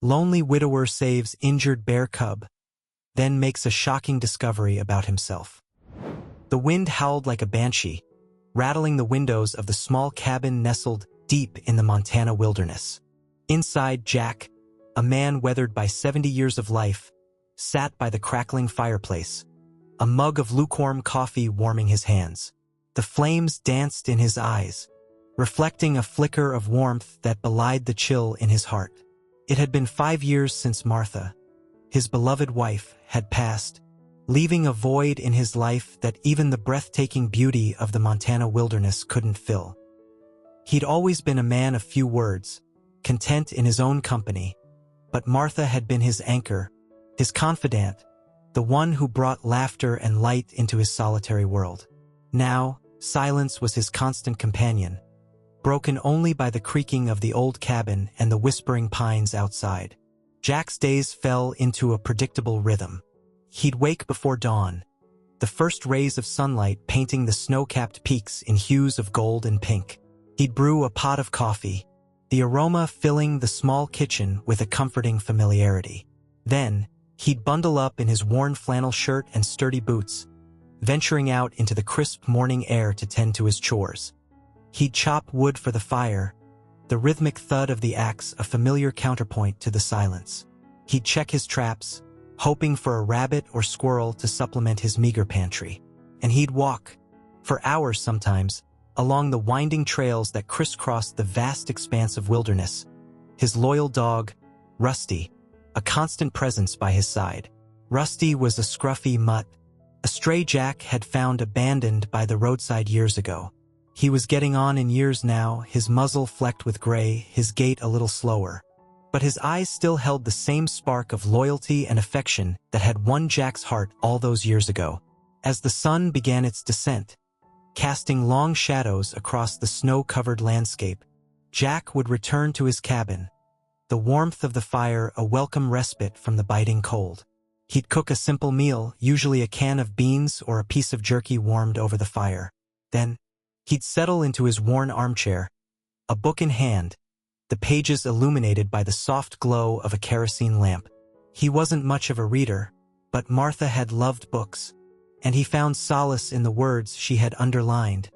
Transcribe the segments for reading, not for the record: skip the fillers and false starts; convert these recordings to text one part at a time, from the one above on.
Lonely widower saves injured bear cub, then makes a shocking discovery about himself. The wind howled like a banshee, rattling the windows of the small cabin nestled deep in the Montana wilderness. Inside, Jack, a man weathered by 70 years of life, sat by the crackling fireplace, a mug of lukewarm coffee warming his hands. The flames danced in his eyes, reflecting a flicker of warmth that belied the chill in his heart. It had been 5 years since Martha, his beloved wife, had passed, leaving a void in his life that even the breathtaking beauty of the Montana wilderness couldn't fill. He'd always been a man of few words, content in his own company, but Martha had been his anchor, his confidant, the one who brought laughter and light into his solitary world. Now, silence was his constant companion, broken only by the creaking of the old cabin and the whispering pines outside. Jack's days fell into a predictable rhythm. He'd wake before dawn, the first rays of sunlight painting the snow-capped peaks in hues of gold and pink. He'd brew a pot of coffee, the aroma filling the small kitchen with a comforting familiarity. Then, he'd bundle up in his worn flannel shirt and sturdy boots, venturing out into the crisp morning air to tend to his chores. He'd chop wood for the fire, the rhythmic thud of the axe a familiar counterpoint to the silence. He'd check his traps, hoping for a rabbit or squirrel to supplement his meager pantry. And he'd walk, for hours sometimes, along the winding trails that crisscrossed the vast expanse of wilderness, his loyal dog, Rusty, a constant presence by his side. Rusty was a scruffy mutt, a stray Jack had found abandoned by the roadside years ago. He was getting on in years now, his muzzle flecked with gray, his gait a little slower. But his eyes still held the same spark of loyalty and affection that had won Jack's heart all those years ago. As the sun began its descent, casting long shadows across the snow-covered landscape, Jack would return to his cabin, the warmth of the fire a welcome respite from the biting cold. He'd cook a simple meal, usually a can of beans or a piece of jerky warmed over the fire. Then, he'd settle into his worn armchair, a book in hand, the pages illuminated by the soft glow of a kerosene lamp. He wasn't much of a reader, but Martha had loved books, and he found solace in the words she had underlined,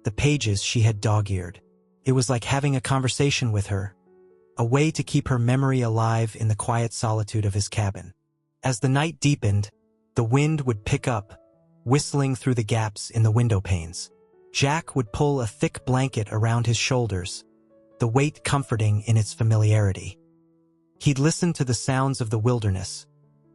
the pages she had dog-eared. It was like having a conversation with her, a way to keep her memory alive in the quiet solitude of his cabin. As the night deepened, the wind would pick up, whistling through the gaps in the window panes. Jack would pull a thick blanket around his shoulders, the weight comforting in its familiarity. He'd listen to the sounds of the wilderness,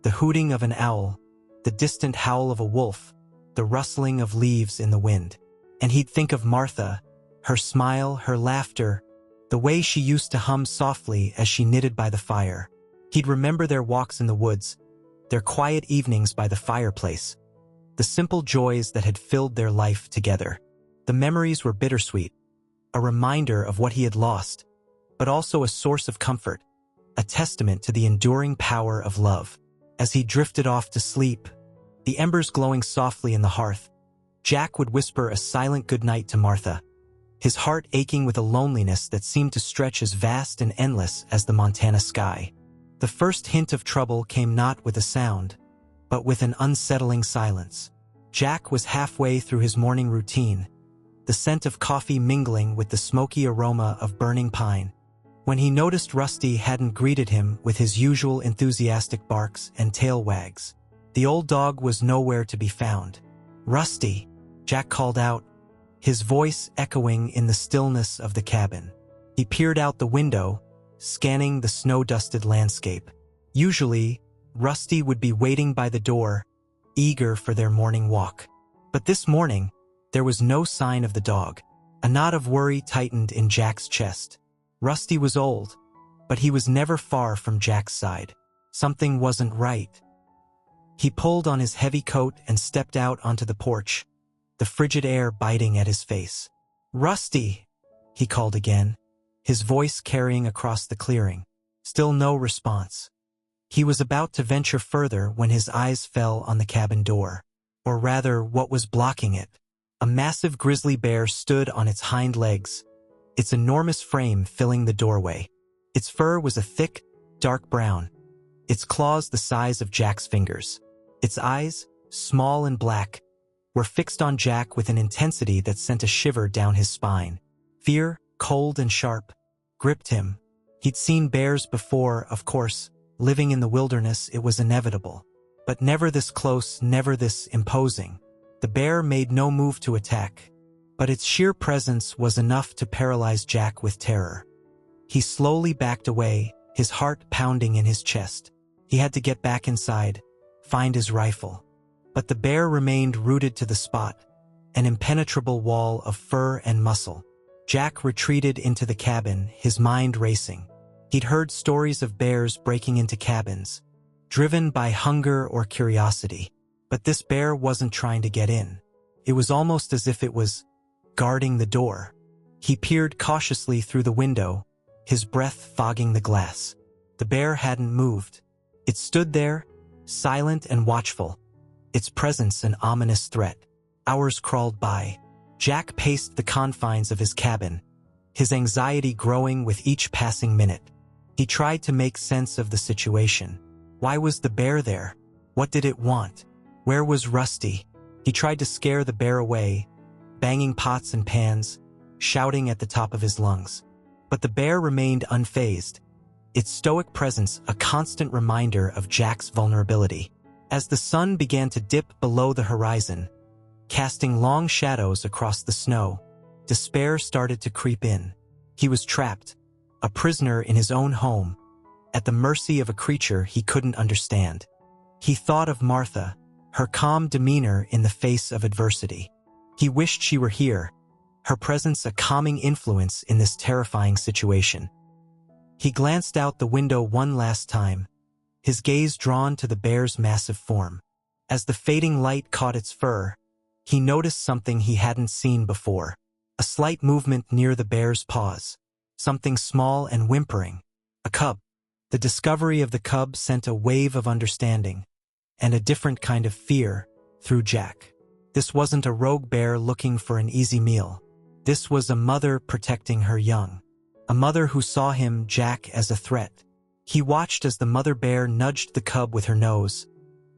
the hooting of an owl, the distant howl of a wolf, the rustling of leaves in the wind. And he'd think of Martha, her smile, her laughter, the way she used to hum softly as she knitted by the fire. He'd remember their walks in the woods, their quiet evenings by the fireplace, the simple joys that had filled their life together. The memories were bittersweet, a reminder of what he had lost, but also a source of comfort, a testament to the enduring power of love. As he drifted off to sleep, the embers glowing softly in the hearth, Jack would whisper a silent goodnight to Martha, his heart aching with a loneliness that seemed to stretch as vast and endless as the Montana sky. The first hint of trouble came not with a sound, but with an unsettling silence. Jack was halfway through his morning routine, the scent of coffee mingling with the smoky aroma of burning pine, when he noticed Rusty hadn't greeted him with his usual enthusiastic barks and tail wags. The old dog was nowhere to be found. "Rusty," Jack called out, his voice echoing in the stillness of the cabin. He peered out the window, scanning the snow-dusted landscape. Usually, Rusty would be waiting by the door, eager for their morning walk. But this morning, there was no sign of the dog. A knot of worry tightened in Jack's chest. Rusty was old, but he was never far from Jack's side. Something wasn't right. He pulled on his heavy coat and stepped out onto the porch, the frigid air biting at his face. "Rusty," he called again, his voice carrying across the clearing. Still no response. He was about to venture further when his eyes fell on the cabin door, or rather what was blocking it. A massive grizzly bear stood on its hind legs, its enormous frame filling the doorway. Its fur was a thick, dark brown, its claws the size of Jack's fingers. Its eyes, small and black, were fixed on Jack with an intensity that sent a shiver down his spine. Fear, cold and sharp, gripped him. He'd seen bears before, of course. Living in the wilderness, it was inevitable. But never this close, never this imposing. The bear made no move to attack, but its sheer presence was enough to paralyze Jack with terror. He slowly backed away, his heart pounding in his chest. He had to get back inside, find his rifle. But the bear remained rooted to the spot, an impenetrable wall of fur and muscle. Jack retreated into the cabin, his mind racing. He'd heard stories of bears breaking into cabins, driven by hunger or curiosity. But this bear wasn't trying to get in. It was almost as if it was guarding the door. He peered cautiously through the window, his breath fogging the glass. The bear hadn't moved. It stood there, silent and watchful, its presence an ominous threat. Hours crawled by. Jack paced the confines of his cabin, his anxiety growing with each passing minute. He tried to make sense of the situation. Why was the bear there? What did it want? Where was Rusty? He tried to scare the bear away, banging pots and pans, shouting at the top of his lungs. But the bear remained unfazed, its stoic presence a constant reminder of Jack's vulnerability. As the sun began to dip below the horizon, casting long shadows across the snow, despair started to creep in. He was trapped, a prisoner in his own home, at the mercy of a creature he couldn't understand. He thought of Martha, her calm demeanor in the face of adversity. He wished she were here, her presence a calming influence in this terrifying situation. He glanced out the window one last time, his gaze drawn to the bear's massive form. As the fading light caught its fur, he noticed something he hadn't seen before. A slight movement near the bear's paws. Something small and whimpering. A cub. The discovery of the cub sent a wave of understanding, and a different kind of fear, through Jack. This wasn't a rogue bear looking for an easy meal. This was a mother protecting her young. A mother who saw him, Jack, as a threat. He watched as the mother bear nudged the cub with her nose,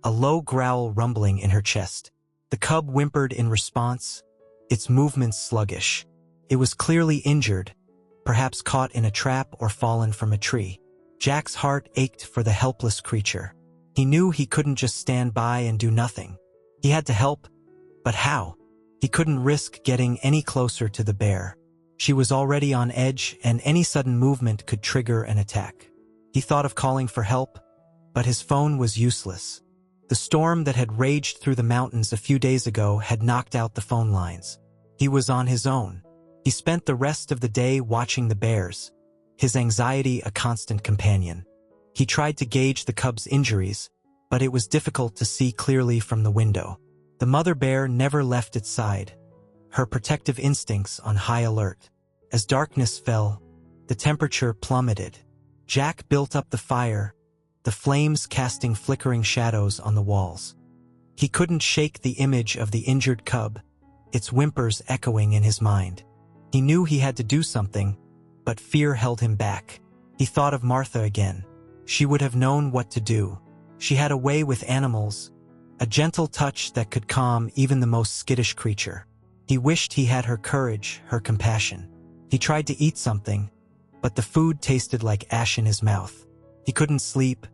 a low growl rumbling in her chest. The cub whimpered in response, its movements sluggish. It was clearly injured, perhaps caught in a trap or fallen from a tree. Jack's heart ached for the helpless creature. He knew he couldn't just stand by and do nothing. He had to help, but how? He couldn't risk getting any closer to the bear. She was already on edge, and any sudden movement could trigger an attack. He thought of calling for help, but his phone was useless. The storm that had raged through the mountains a few days ago had knocked out the phone lines. He was on his own. He spent the rest of the day watching the bears, his anxiety a constant companion. He tried to gauge the cub's injuries, but it was difficult to see clearly from the window. The mother bear never left its side, her protective instincts on high alert. As darkness fell, the temperature plummeted. Jack built up the fire, the flames casting flickering shadows on the walls. He couldn't shake the image of the injured cub, its whimpers echoing in his mind. He knew he had to do something, but fear held him back. He thought of Martha again. She would have known what to do. She had a way with animals, a gentle touch that could calm even the most skittish creature. He wished he had her courage, her compassion. He tried to eat something, but the food tasted like ash in his mouth. He couldn't sleep,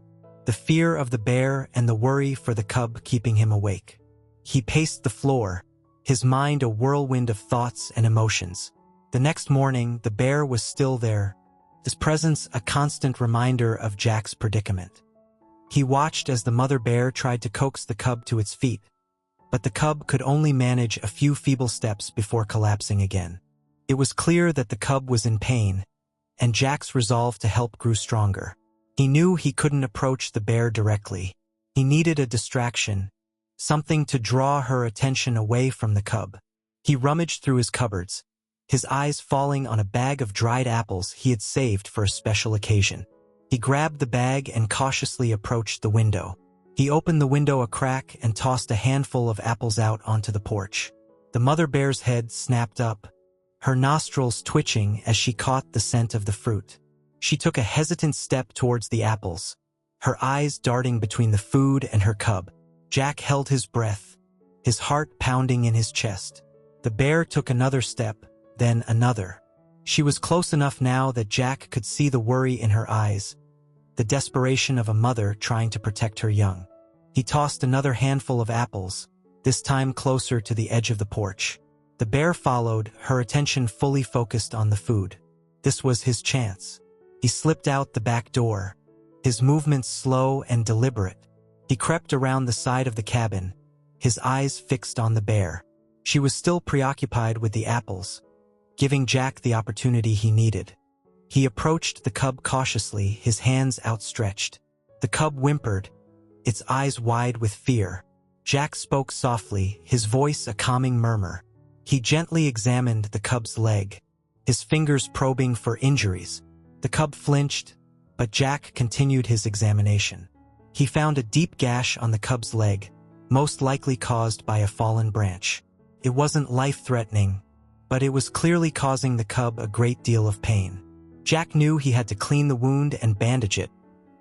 the fear of the bear and the worry for the cub keeping him awake. He paced the floor, his mind a whirlwind of thoughts and emotions. The next morning, the bear was still there, his presence a constant reminder of Jack's predicament. He watched as the mother bear tried to coax the cub to its feet, but the cub could only manage a few feeble steps before collapsing again. It was clear that the cub was in pain, and Jack's resolve to help grew stronger. He knew he couldn't approach the bear directly. He needed a distraction, something to draw her attention away from the cub. He rummaged through his cupboards, his eyes falling on a bag of dried apples he had saved for a special occasion. He grabbed the bag and cautiously approached the window. He opened the window a crack and tossed a handful of apples out onto the porch. The mother bear's head snapped up, her nostrils twitching as she caught the scent of the fruit. She took a hesitant step towards the apples, her eyes darting between the food and her cub. Jack held his breath, his heart pounding in his chest. The bear took another step, then another. She was close enough now that Jack could see the worry in her eyes, the desperation of a mother trying to protect her young. He tossed another handful of apples, this time closer to the edge of the porch. The bear followed, her attention fully focused on the food. This was his chance. He slipped out the back door, his movements slow and deliberate. He crept around the side of the cabin, his eyes fixed on the bear. She was still preoccupied with the apples, giving Jack the opportunity he needed. He approached the cub cautiously, his hands outstretched. The cub whimpered, its eyes wide with fear. Jack spoke softly, his voice a calming murmur. He gently examined the cub's leg, his fingers probing for injuries. The cub flinched, but Jack continued his examination. He found a deep gash on the cub's leg, most likely caused by a fallen branch. It wasn't life-threatening, but it was clearly causing the cub a great deal of pain. Jack knew he had to clean the wound and bandage it,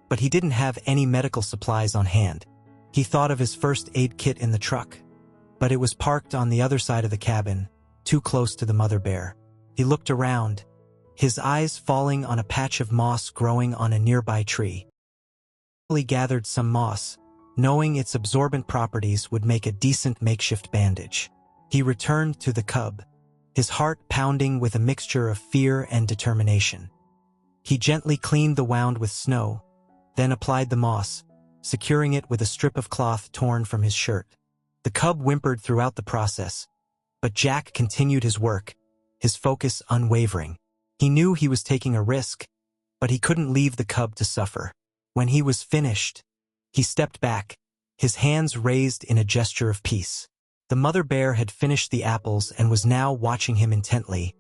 but he didn't have any medical supplies on hand. He thought of his first aid kit in the truck, but it was parked on the other side of the cabin, too close to the mother bear. He looked around, his eyes falling on a patch of moss growing on a nearby tree. He gathered some moss, knowing its absorbent properties would make a decent makeshift bandage. He returned to the cub, his heart pounding with a mixture of fear and determination. He gently cleaned the wound with snow, then applied the moss, securing it with a strip of cloth torn from his shirt. The cub whimpered throughout the process, but Jack continued his work, his focus unwavering. He knew he was taking a risk, but he couldn't leave the cub to suffer. When he was finished, he stepped back, his hands raised in a gesture of peace. The mother bear had finished the apples and was now watching him intently,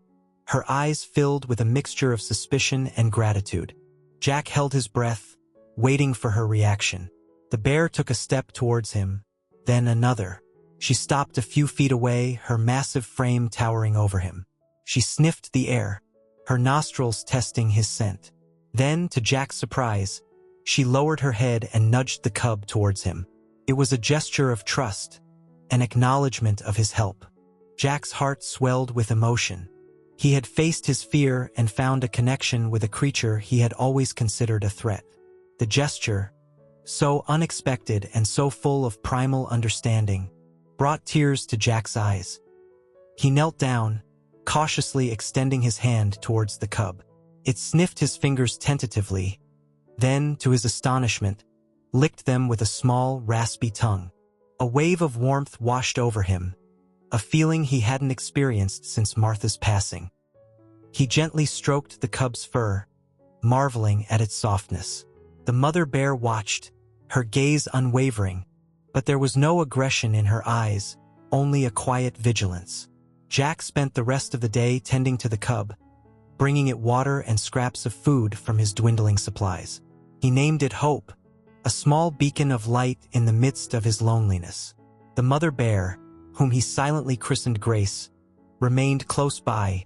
her eyes filled with a mixture of suspicion and gratitude. Jack held his breath, waiting for her reaction. The bear took a step towards him, then another. She stopped a few feet away, her massive frame towering over him. She sniffed the air, her nostrils testing his scent. Then, to Jack's surprise, she lowered her head and nudged the cub towards him. It was a gesture of trust, an acknowledgement of his help. Jack's heart swelled with emotion. He had faced his fear and found a connection with a creature he had always considered a threat. The gesture, so unexpected and so full of primal understanding, brought tears to Jack's eyes. He knelt down, cautiously extending his hand towards the cub. It sniffed his fingers tentatively, then, to his astonishment, licked them with a small, raspy tongue. A wave of warmth washed over him, a feeling he hadn't experienced since Martha's passing. He gently stroked the cub's fur, marveling at its softness. The mother bear watched, her gaze unwavering, but there was no aggression in her eyes, only a quiet vigilance. Jack spent the rest of the day tending to the cub, bringing it water and scraps of food from his dwindling supplies. He named it Hope, a small beacon of light in the midst of his loneliness. The mother bear, whom he silently christened Grace, remained close by,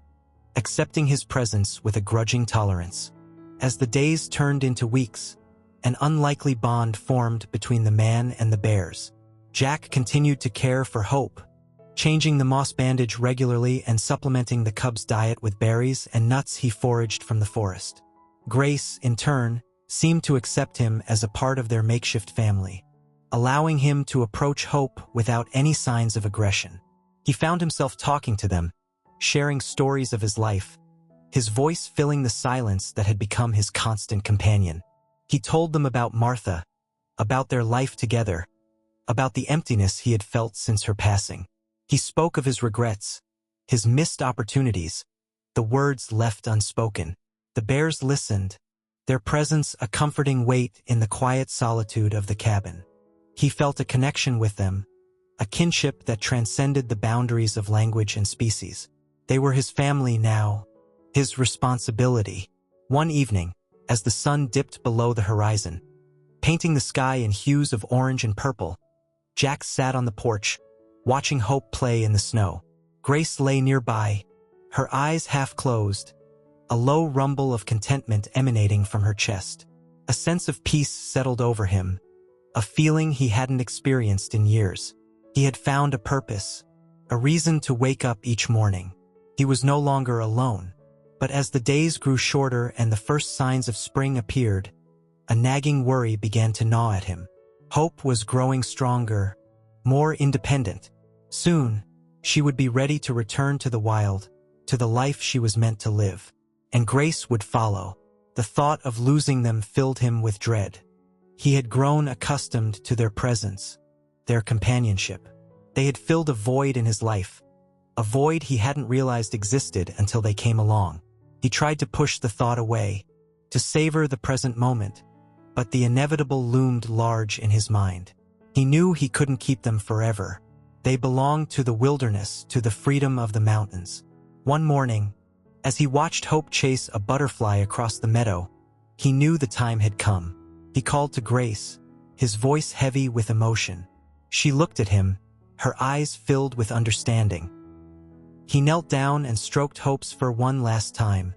accepting his presence with a grudging tolerance. As the days turned into weeks, an unlikely bond formed between the man and the bears. Jack continued to care for Hope, changing the moss bandage regularly and supplementing the cub's diet with berries and nuts he foraged from the forest. Grace, in turn, seemed to accept him as a part of their makeshift family, allowing him to approach Hope without any signs of aggression. He found himself talking to them, sharing stories of his life, his voice filling the silence that had become his constant companion. He told them about Martha, about their life together, about the emptiness he had felt since her passing. He spoke of his regrets, his missed opportunities, the words left unspoken. The bears listened, their presence a comforting weight in the quiet solitude of the cabin. He felt a connection with them, a kinship that transcended the boundaries of language and species. They were his family now, his responsibility. One evening, as the sun dipped below the horizon, painting the sky in hues of orange and purple, Jack sat on the porch, watching Hope play in the snow. Grace lay nearby, her eyes half closed, a low rumble of contentment emanating from her chest. A sense of peace settled over him, a feeling he hadn't experienced in years. He had found a purpose, a reason to wake up each morning. He was no longer alone. But as the days grew shorter and the first signs of spring appeared, a nagging worry began to gnaw at him. Hope was growing stronger, more independent. Soon, she would be ready to return to the wild, to the life she was meant to live. And Grace would follow. The thought of losing them filled him with dread. He had grown accustomed to their presence, their companionship. They had filled a void in his life, a void he hadn't realized existed until they came along. He tried to push the thought away, to savor the present moment, but the inevitable loomed large in his mind. He knew he couldn't keep them forever. They belonged to the wilderness, to the freedom of the mountains. One morning, as he watched Hope chase a butterfly across the meadow, he knew the time had come. He called to Grace, his voice heavy with emotion. She looked at him, her eyes filled with understanding. He knelt down and stroked Hope's fur one last time,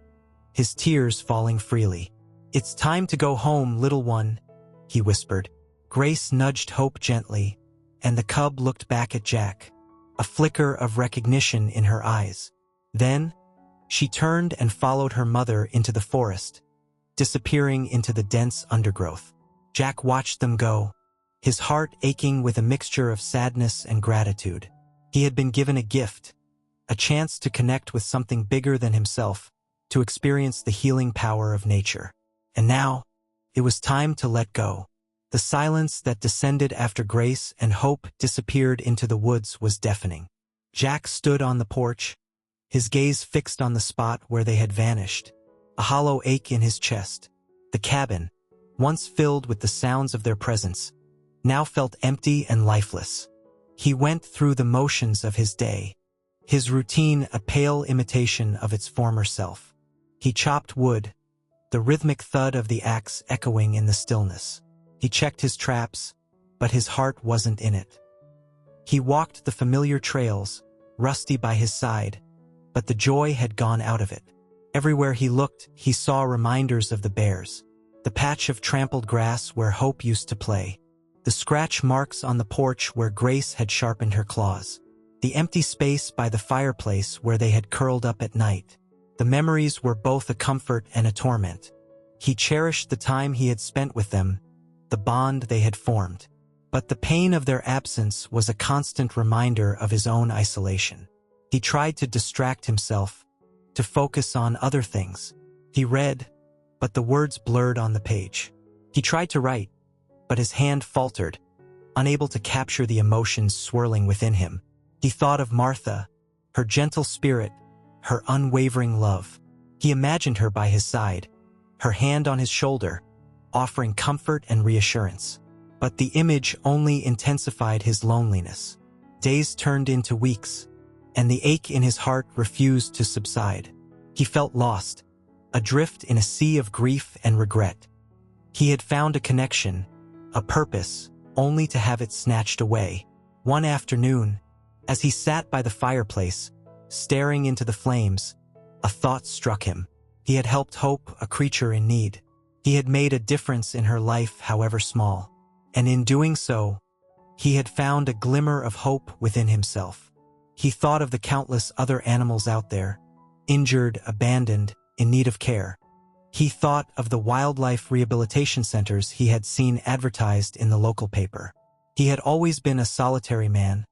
his tears falling freely. "It's time to go home, little one," he whispered. Grace nudged Hope gently, and the cub looked back at Jack, a flicker of recognition in her eyes. Then, she turned and followed her mother into the forest, disappearing into the dense undergrowth. Jack watched them go, his heart aching with a mixture of sadness and gratitude. He had been given a gift, a chance to connect with something bigger than himself, to experience the healing power of nature. And now, it was time to let go. The silence that descended after Grace and Hope disappeared into the woods was deafening. Jack stood on the porch, his gaze fixed on the spot where they had vanished, a hollow ache in his chest. The cabin, once filled with the sounds of their presence, now felt empty and lifeless. He went through the motions of his day, his routine a pale imitation of its former self. He chopped wood, the rhythmic thud of the axe echoing in the stillness. He checked his traps, but his heart wasn't in it. He walked the familiar trails, Rusty by his side, but the joy had gone out of it. Everywhere he looked, he saw reminders of the bears. The patch of trampled grass where Hope used to play. The scratch marks on the porch where Grace had sharpened her claws. The empty space by the fireplace where they had curled up at night. The memories were both a comfort and a torment. He cherished the time he had spent with them, the bond they had formed. But the pain of their absence was a constant reminder of his own isolation. He tried to distract himself, to focus on other things. He read, but the words blurred on the page. He tried to write, but his hand faltered, unable to capture the emotions swirling within him. He thought of Martha, her gentle spirit, her unwavering love. He imagined her by his side, her hand on his shoulder, offering comfort and reassurance. But the image only intensified his loneliness. Days turned into weeks, and the ache in his heart refused to subside. He felt lost, adrift in a sea of grief and regret. He had found a connection, a purpose, only to have it snatched away. One afternoon, as he sat by the fireplace, staring into the flames, a thought struck him. He had helped Hope, a creature in need. He had made a difference in her life, however small. And in doing so, he had found a glimmer of hope within himself. He thought of the countless other animals out there, injured, abandoned, in need of care. He thought of the wildlife rehabilitation centers he had seen advertised in the local paper. He had always been a solitary man,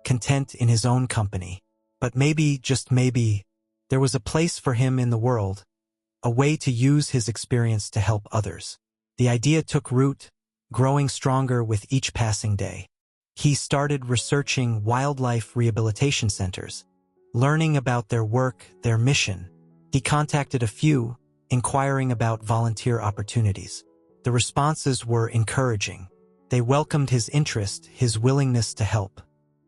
content in his own company. But maybe, just maybe, there was a place for him in the world, a way to use his experience to help others. The idea took root, growing stronger with each passing day. He started researching wildlife rehabilitation centers, learning about their work, their mission. He contacted a few, inquiring about volunteer opportunities. The responses were encouraging. They welcomed his interest, his willingness to help.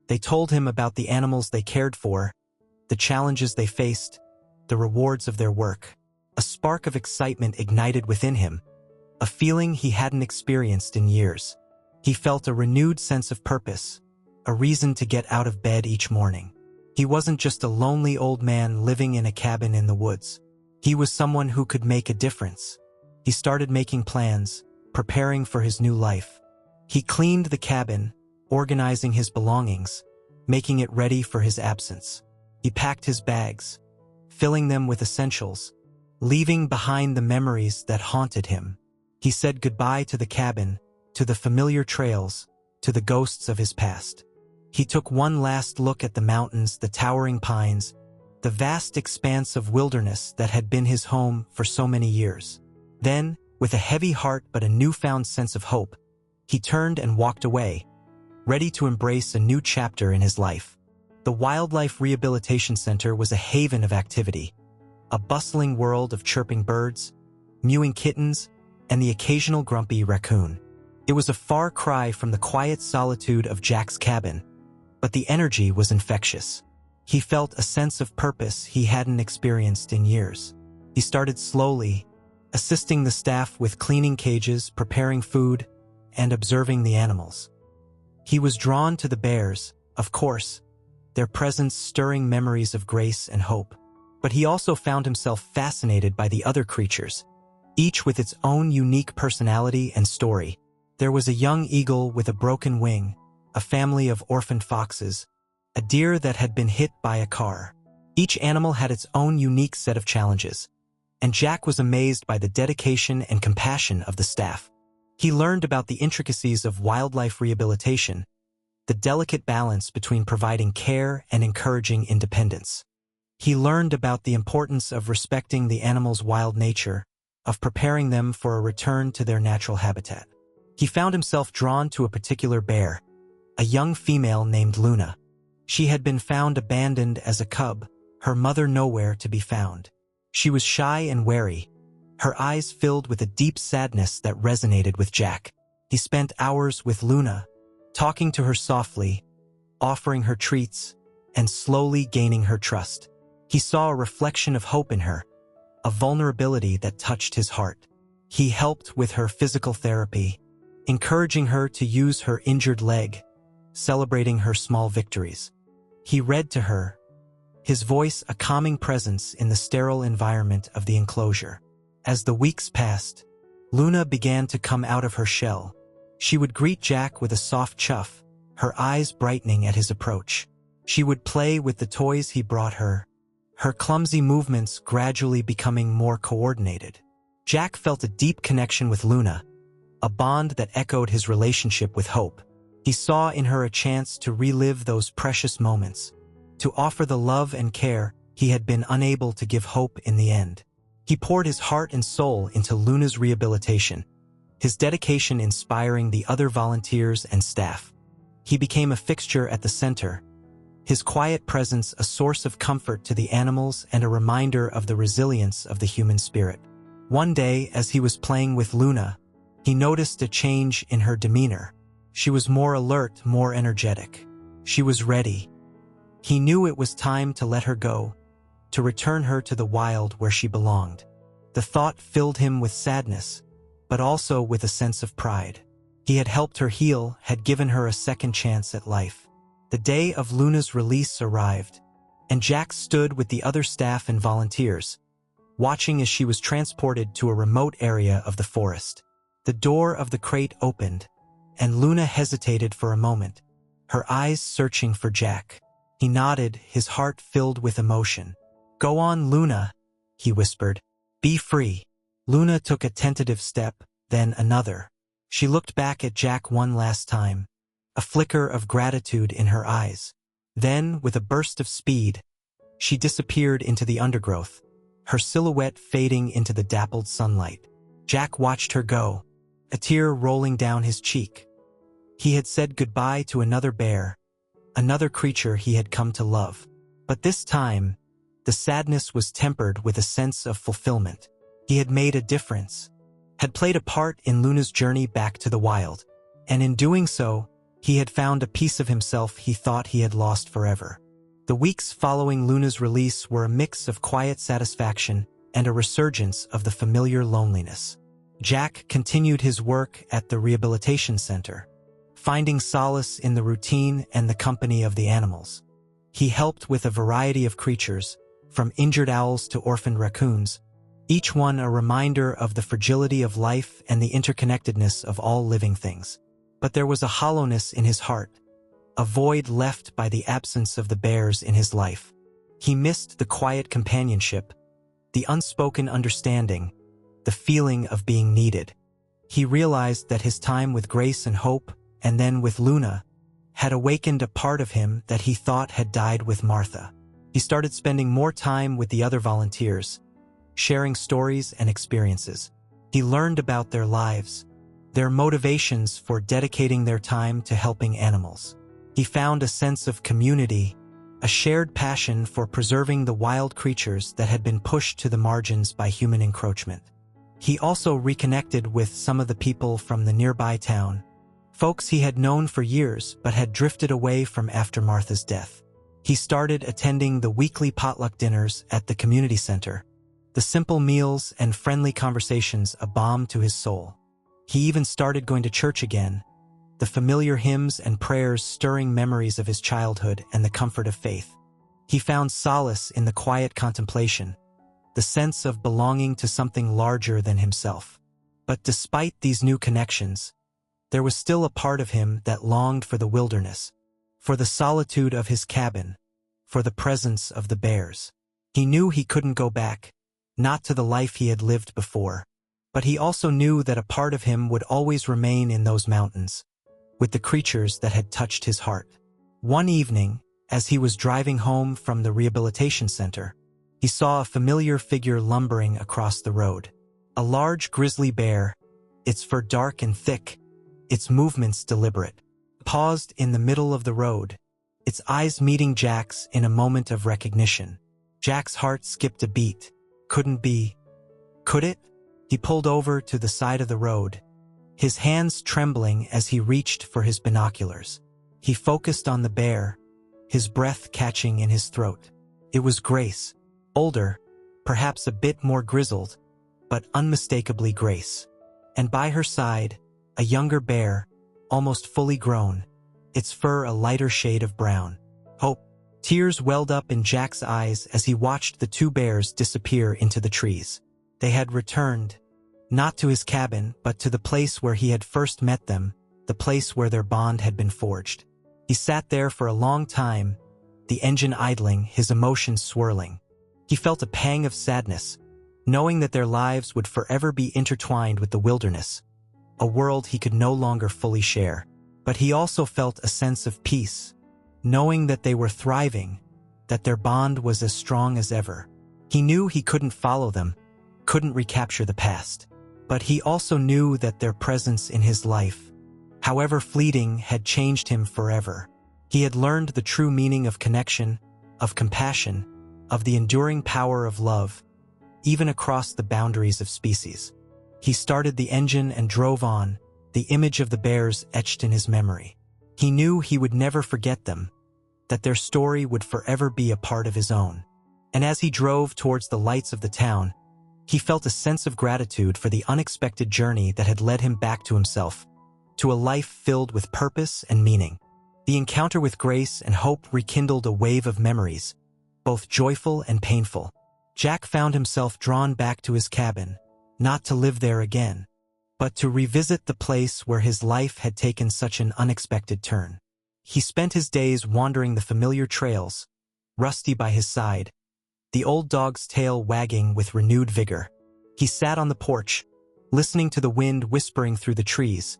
They told him about the animals they cared for, the challenges they faced, the rewards of their work. A spark of excitement ignited within him, a feeling he hadn't experienced in years. He felt a renewed sense of purpose, a reason to get out of bed each morning. He wasn't just a lonely old man living in a cabin in the woods. He was someone who could make a difference. He started making plans, preparing for his new life. He cleaned the cabin, organizing his belongings, making it ready for his absence. He packed his bags, filling them with essentials, leaving behind the memories that haunted him. He said goodbye to the cabin, to the familiar trails, to the ghosts of his past. He took one last look at the mountains, the towering pines, the vast expanse of wilderness that had been his home for so many years. Then, with a heavy heart but a newfound sense of hope, he turned and walked away, ready to embrace a new chapter in his life. The Wildlife Rehabilitation Center was a haven of activity, a bustling world of chirping birds, mewing kittens, and the occasional grumpy raccoon. It was a far cry from the quiet solitude of Jack's cabin, but the energy was infectious. He felt a sense of purpose he hadn't experienced in years. He started slowly, assisting the staff with cleaning cages, preparing food, and observing the animals. He was drawn to the bears, of course, their presence stirring memories of grace and hope. But he also found himself fascinated by the other creatures, each with its own unique personality and story. There was a young eagle with a broken wing, a family of orphaned foxes, a deer that had been hit by a car. Each animal had its own unique set of challenges, and Jack was amazed by the dedication and compassion of the staff. He learned about the intricacies of wildlife rehabilitation, the delicate balance between providing care and encouraging independence. He learned about the importance of respecting the animals' wild nature, of preparing them for a return to their natural habitat. He found himself drawn to a particular bear, a young female named Luna. She had been found abandoned as a cub, her mother nowhere to be found. She was shy and wary, her eyes filled with a deep sadness that resonated with Jack. He spent hours with Luna, talking to her softly, offering her treats, and slowly gaining her trust. He saw a reflection of hope in her, a vulnerability that touched his heart. He helped with her physical therapy, encouraging her to use her injured leg, celebrating her small victories. He read to her, his voice a calming presence in the sterile environment of the enclosure. As the weeks passed, Luna began to come out of her shell. She would greet Jack with a soft chuff, her eyes brightening at his approach. She would play with the toys he brought her, her clumsy movements gradually becoming more coordinated. Jack felt a deep connection with Luna, a bond that echoed his relationship with Hope. He saw in her a chance to relive those precious moments, to offer the love and care he had been unable to give Hope in the end. He poured his heart and soul into Luna's rehabilitation, his dedication inspiring the other volunteers and staff. He became a fixture at the center, his quiet presence a source of comfort to the animals and a reminder of the resilience of the human spirit. One day, as he was playing with Luna, he noticed a change in her demeanor. She was more alert, more energetic. She was ready. He knew it was time to let her go, to return her to the wild where she belonged. The thought filled him with sadness, but also with a sense of pride. He had helped her heal, had given her a second chance at life. The day of Luna's release arrived, and Jack stood with the other staff and volunteers, watching as she was transported to a remote area of the forest. The door of the crate opened, and Luna hesitated for a moment, her eyes searching for Jack. He nodded, his heart filled with emotion. "Go on, Luna," he whispered. "Be free." Luna took a tentative step, then another. She looked back at Jack one last time, a flicker of gratitude in her eyes. Then, with a burst of speed, she disappeared into the undergrowth, her silhouette fading into the dappled sunlight. Jack watched her go, a tear rolling down his cheek. He had said goodbye to another bear, another creature he had come to love. But this time, the sadness was tempered with a sense of fulfillment. He had made a difference, had played a part in Luna's journey back to the wild, and in doing so, he had found a piece of himself he thought he had lost forever. The weeks following Luna's release were a mix of quiet satisfaction and a resurgence of the familiar loneliness. Jack continued his work at the rehabilitation center, finding solace in the routine and the company of the animals. He helped with a variety of creatures, from injured owls to orphaned raccoons, each one a reminder of the fragility of life and the interconnectedness of all living things. But there was a hollowness in his heart, a void left by the absence of the bears in his life. He missed the quiet companionship, the unspoken understanding, the feeling of being needed. He realized that his time with Grace and Hope, and then with Luna, had awakened a part of him that he thought had died with Martha. He started spending more time with the other volunteers, sharing stories and experiences. He learned about their lives, their motivations for dedicating their time to helping animals. He found a sense of community, a shared passion for preserving the wild creatures that had been pushed to the margins by human encroachment. He also reconnected with some of the people from the nearby town, folks he had known for years but had drifted away from after Martha's death. He started attending the weekly potluck dinners at the community center, the simple meals and friendly conversations a balm to his soul. He even started going to church again, the familiar hymns and prayers stirring memories of his childhood and the comfort of faith. He found solace in the quiet contemplation, the sense of belonging to something larger than himself. But despite these new connections, there was still a part of him that longed for the wilderness, for the solitude of his cabin, for the presence of the bears. He knew he couldn't go back, not to the life he had lived before, but he also knew that a part of him would always remain in those mountains, with the creatures that had touched his heart. One evening, as he was driving home from the rehabilitation center, he saw a familiar figure lumbering across the road. A large grizzly bear, its fur dark and thick, its movements deliberate, paused in the middle of the road, its eyes meeting Jack's in a moment of recognition. Jack's heart skipped a beat. Couldn't be. Could it? He pulled over to the side of the road, his hands trembling as he reached for his binoculars. He focused on the bear, his breath catching in his throat. It was Grace, older, perhaps a bit more grizzled, but unmistakably Grace. And by her side, a younger bear, almost fully grown, its fur a lighter shade of brown. Hope. Tears welled up in Jack's eyes as he watched the two bears disappear into the trees. They had returned, not to his cabin, but to the place where he had first met them, the place where their bond had been forged. He sat there for a long time, the engine idling, his emotions swirling. He felt a pang of sadness, knowing that their lives would forever be intertwined with the wilderness, a world he could no longer fully share. But he also felt a sense of peace, knowing that they were thriving, that their bond was as strong as ever. He knew he couldn't follow them, couldn't recapture the past, but he also knew that their presence in his life, however fleeting, had changed him forever. He had learned the true meaning of connection, of compassion, of the enduring power of love, even across the boundaries of species. He started the engine and drove on, the image of the bears etched in his memory. He knew he would never forget them, that their story would forever be a part of his own. And as he drove towards the lights of the town, he felt a sense of gratitude for the unexpected journey that had led him back to himself, to a life filled with purpose and meaning. The encounter with Grace and Hope rekindled a wave of memories, both joyful and painful. Jack found himself drawn back to his cabin, not to live there again, but to revisit the place where his life had taken such an unexpected turn. He spent his days wandering the familiar trails, Rusty by his side, the old dog's tail wagging with renewed vigor. He sat on the porch, listening to the wind whispering through the trees,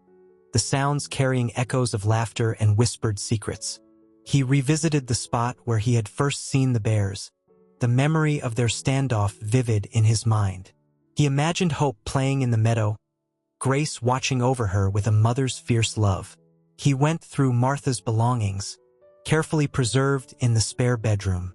the sounds carrying echoes of laughter and whispered secrets. He revisited the spot where he had first seen the bears, the memory of their standoff vivid in his mind. He imagined Hope playing in the meadow, Grace watching over her with a mother's fierce love. He went through Martha's belongings, carefully preserved in the spare bedroom.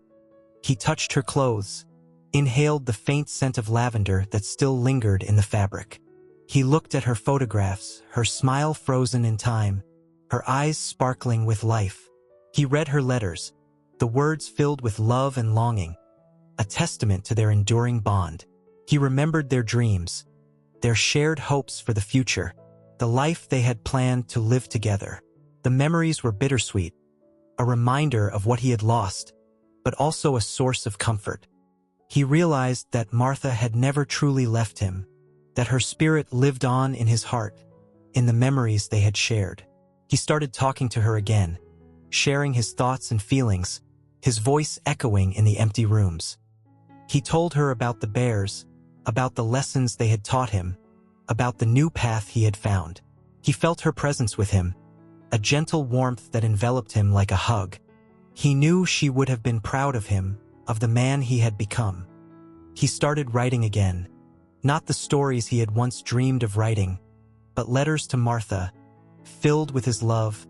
He touched her clothes, inhaled the faint scent of lavender that still lingered in the fabric. He looked at her photographs, her smile frozen in time, her eyes sparkling with life. He read her letters, the words filled with love and longing, a testament to their enduring bond. He remembered their dreams, their shared hopes for the future, the life they had planned to live together. The memories were bittersweet, a reminder of what he had lost, but also a source of comfort. He realized that Martha had never truly left him, that her spirit lived on in his heart, in the memories they had shared. He started talking to her again, sharing his thoughts and feelings, his voice echoing in the empty rooms. He told her about the bears, about the lessons they had taught him, about the new path he had found. He felt her presence with him, a gentle warmth that enveloped him like a hug. He knew she would have been proud of him, of the man he had become. He started writing again, not the stories he had once dreamed of writing, but letters to Martha, filled with his love,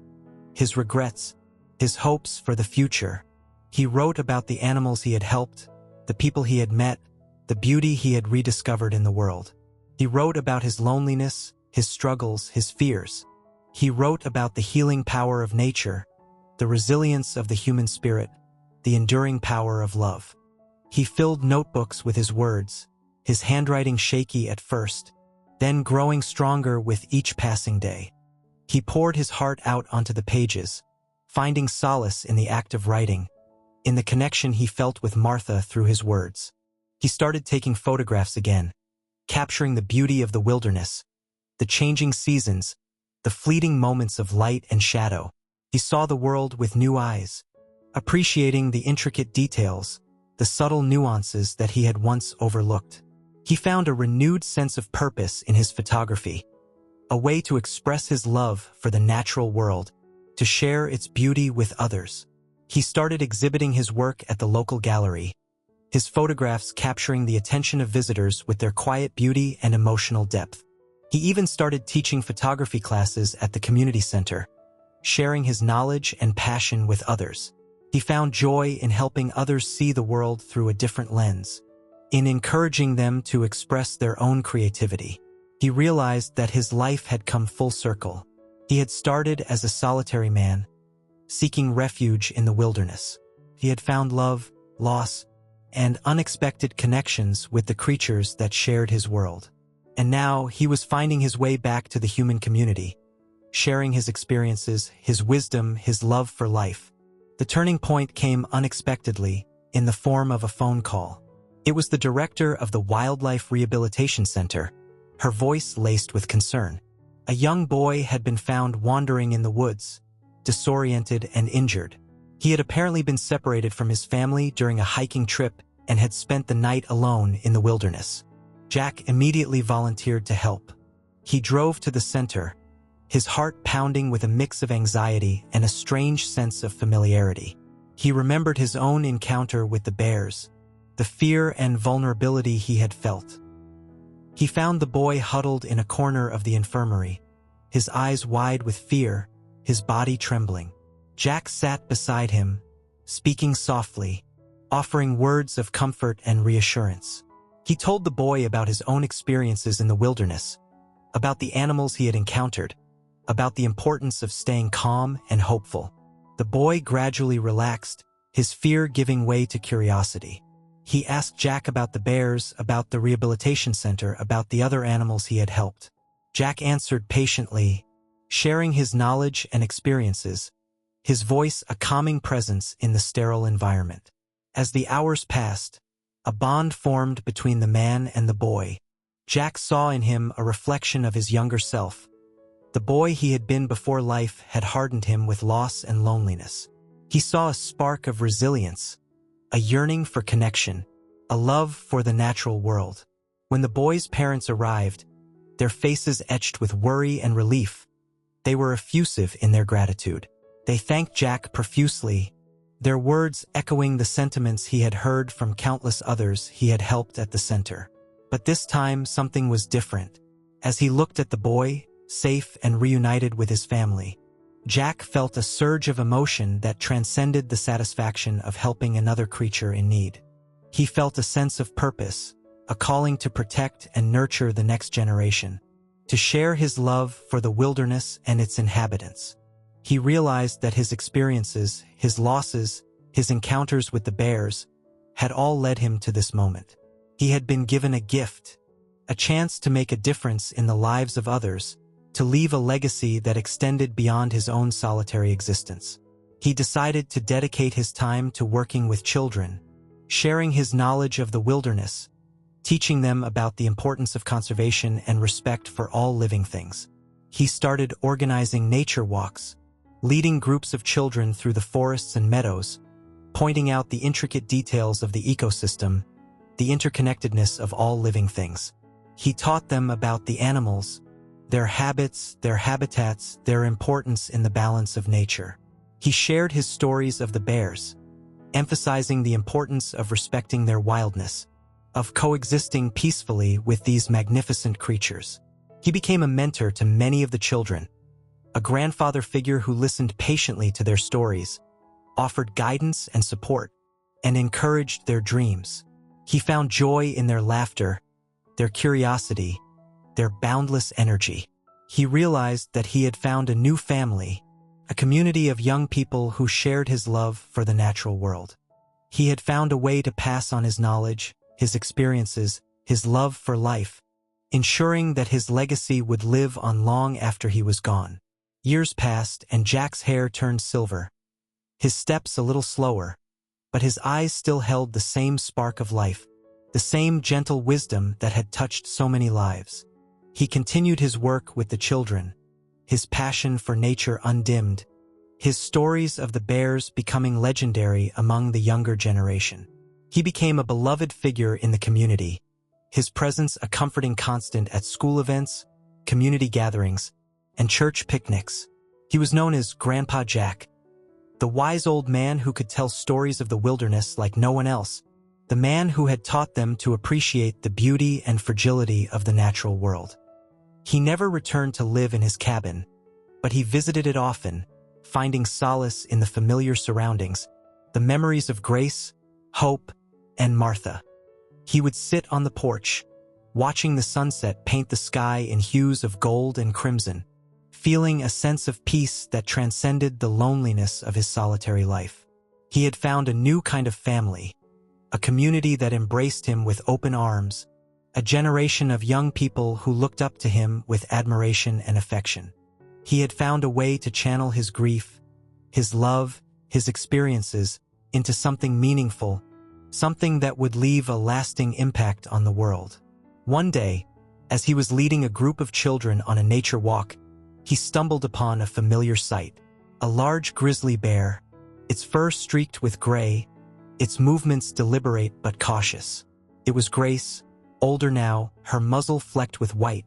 his regrets, his hopes for the future. He wrote about the animals he had helped, the people he had met, the beauty he had rediscovered in the world. He wrote about his loneliness, his struggles, his fears. He wrote about the healing power of nature, the resilience of the human spirit, the enduring power of love. He filled notebooks with his words, his handwriting shaky at first, then growing stronger with each passing day. He poured his heart out onto the pages, finding solace in the act of writing, in the connection he felt with Martha through his words. He started taking photographs again, capturing the beauty of the wilderness, the changing seasons, the fleeting moments of light and shadow. He saw the world with new eyes, appreciating the intricate details, the subtle nuances that he had once overlooked. He found a renewed sense of purpose in his photography, a way to express his love for the natural world, to share its beauty with others. He started exhibiting his work at the local gallery, his photographs capturing the attention of visitors with their quiet beauty and emotional depth. He even started teaching photography classes at the community center, sharing his knowledge and passion with others. He found joy in helping others see the world through a different lens, in encouraging them to express their own creativity. He realized that his life had come full circle. He had started as a solitary man, seeking refuge in the wilderness. He had found love, loss, and unexpected connections with the creatures that shared his world. And now he was finding his way back to the human community, sharing his experiences, his wisdom, his love for life. The turning point came unexpectedly, in the form of a phone call. It was the director of the Wildlife Rehabilitation Center, her voice laced with concern. A young boy had been found wandering in the woods, disoriented and injured. He had apparently been separated from his family during a hiking trip and had spent the night alone in the wilderness. Jack immediately volunteered to help. He drove to the center, his heart pounding with a mix of anxiety and a strange sense of familiarity. He remembered his own encounter with the bears, the fear and vulnerability he had felt. He found the boy huddled in a corner of the infirmary, his eyes wide with fear, his body trembling. Jack sat beside him, speaking softly, offering words of comfort and reassurance. He told the boy about his own experiences in the wilderness, about the animals he had encountered, about the importance of staying calm and hopeful. The boy gradually relaxed, his fear giving way to curiosity. He asked Jack about the bears, about the rehabilitation center, about the other animals he had helped. Jack answered patiently, sharing his knowledge and experiences, his voice a calming presence in the sterile environment. As the hours passed, a bond formed between the man and the boy. Jack saw in him a reflection of his younger self. The boy he had been before life had hardened him with loss and loneliness. He saw a spark of resilience, a yearning for connection, a love for the natural world. When the boy's parents arrived, their faces etched with worry and relief, they were effusive in their gratitude. They thanked Jack profusely, their words echoing the sentiments he had heard from countless others he had helped at the center. But this time something was different. As he looked at the boy, safe and reunited with his family, Jack felt a surge of emotion that transcended the satisfaction of helping another creature in need. He felt a sense of purpose, a calling to protect and nurture the next generation, to share his love for the wilderness and its inhabitants. He realized that his experiences, his losses, his encounters with the bears, had all led him to this moment. He had been given a gift, a chance to make a difference in the lives of others, to leave a legacy that extended beyond his own solitary existence. He decided to dedicate his time to working with children, sharing his knowledge of the wilderness, teaching them about the importance of conservation and respect for all living things. He started organizing nature walks, leading groups of children through the forests and meadows, pointing out the intricate details of the ecosystem, the interconnectedness of all living things. He taught them about the animals, their habits, their habitats, their importance in the balance of nature. He shared his stories of the bears, emphasizing the importance of respecting their wildness, of coexisting peacefully with these magnificent creatures. He became a mentor to many of the children, a grandfather figure who listened patiently to their stories, offered guidance and support, and encouraged their dreams. He found joy in their laughter, their curiosity, their boundless energy. He realized that he had found a new family, a community of young people who shared his love for the natural world. He had found a way to pass on his knowledge, his experiences, his love for life, ensuring that his legacy would live on long after he was gone. Years passed and Jack's hair turned silver, his steps a little slower, but his eyes still held the same spark of life, the same gentle wisdom that had touched so many lives. He continued his work with the children, his passion for nature undimmed, his stories of the bears becoming legendary among the younger generation. He became a beloved figure in the community, his presence a comforting constant at school events, community gatherings, and church picnics. He was known as Grandpa Jack, the wise old man who could tell stories of the wilderness like no one else, the man who had taught them to appreciate the beauty and fragility of the natural world. He never returned to live in his cabin, but he visited it often, finding solace in the familiar surroundings, the memories of Grace, Hope, and Martha. He would sit on the porch, watching the sunset paint the sky in hues of gold and crimson, feeling a sense of peace that transcended the loneliness of his solitary life. He had found a new kind of family, a community that embraced him with open arms, a generation of young people who looked up to him with admiration and affection. He had found a way to channel his grief, his love, his experiences into something meaningful, something that would leave a lasting impact on the world. One day, as he was leading a group of children on a nature walk, he stumbled upon a familiar sight: a large grizzly bear, its fur streaked with gray, its movements deliberate but cautious. It was Grace, older now, her muzzle flecked with white,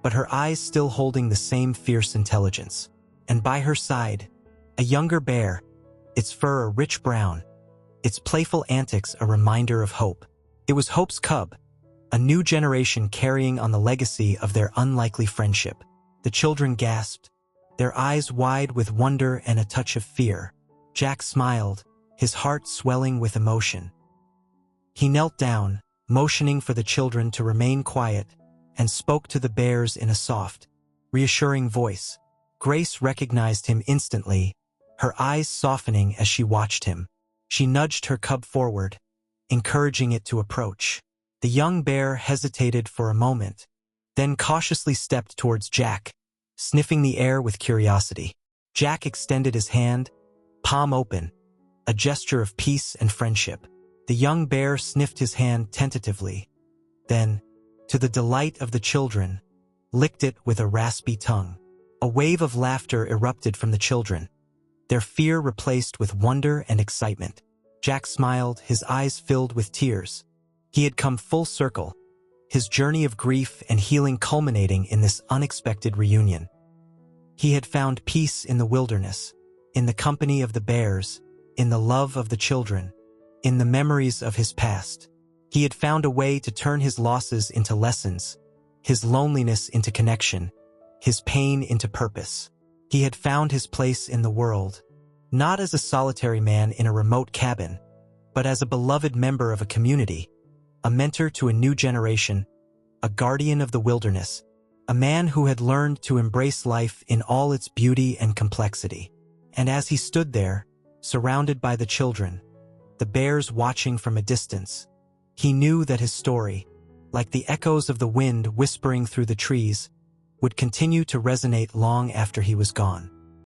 but her eyes still holding the same fierce intelligence. And by her side, a younger bear, its fur a rich brown, its playful antics a reminder of Hope. It was Hope's cub, a new generation carrying on the legacy of their unlikely friendship. The children gasped, their eyes wide with wonder and a touch of fear. Jack smiled, his heart swelling with emotion. He knelt down, motioning for the children to remain quiet, and spoke to the bears in a soft, reassuring voice. Grace recognized him instantly, her eyes softening as she watched him. She nudged her cub forward, encouraging it to approach. The young bear hesitated for a moment, then cautiously stepped towards Jack, sniffing the air with curiosity. Jack extended his hand, palm open, a gesture of peace and friendship. The young bear sniffed his hand tentatively, then, to the delight of the children, licked it with a raspy tongue. A wave of laughter erupted from the children, their fear replaced with wonder and excitement. Jack smiled, his eyes filled with tears. He had come full circle, his journey of grief and healing culminating in this unexpected reunion. He had found peace in the wilderness, in the company of the bears, in the love of the children, in the memories of his past. He had found a way to turn his losses into lessons, his loneliness into connection, his pain into purpose. He had found his place in the world, not as a solitary man in a remote cabin, but as a beloved member of a community, a mentor to a new generation, a guardian of the wilderness, a man who had learned to embrace life in all its beauty and complexity. And as he stood there, surrounded by the children, the bears watching from a distance, he knew that his story, like the echoes of the wind whispering through the trees, would continue to resonate long after he was gone.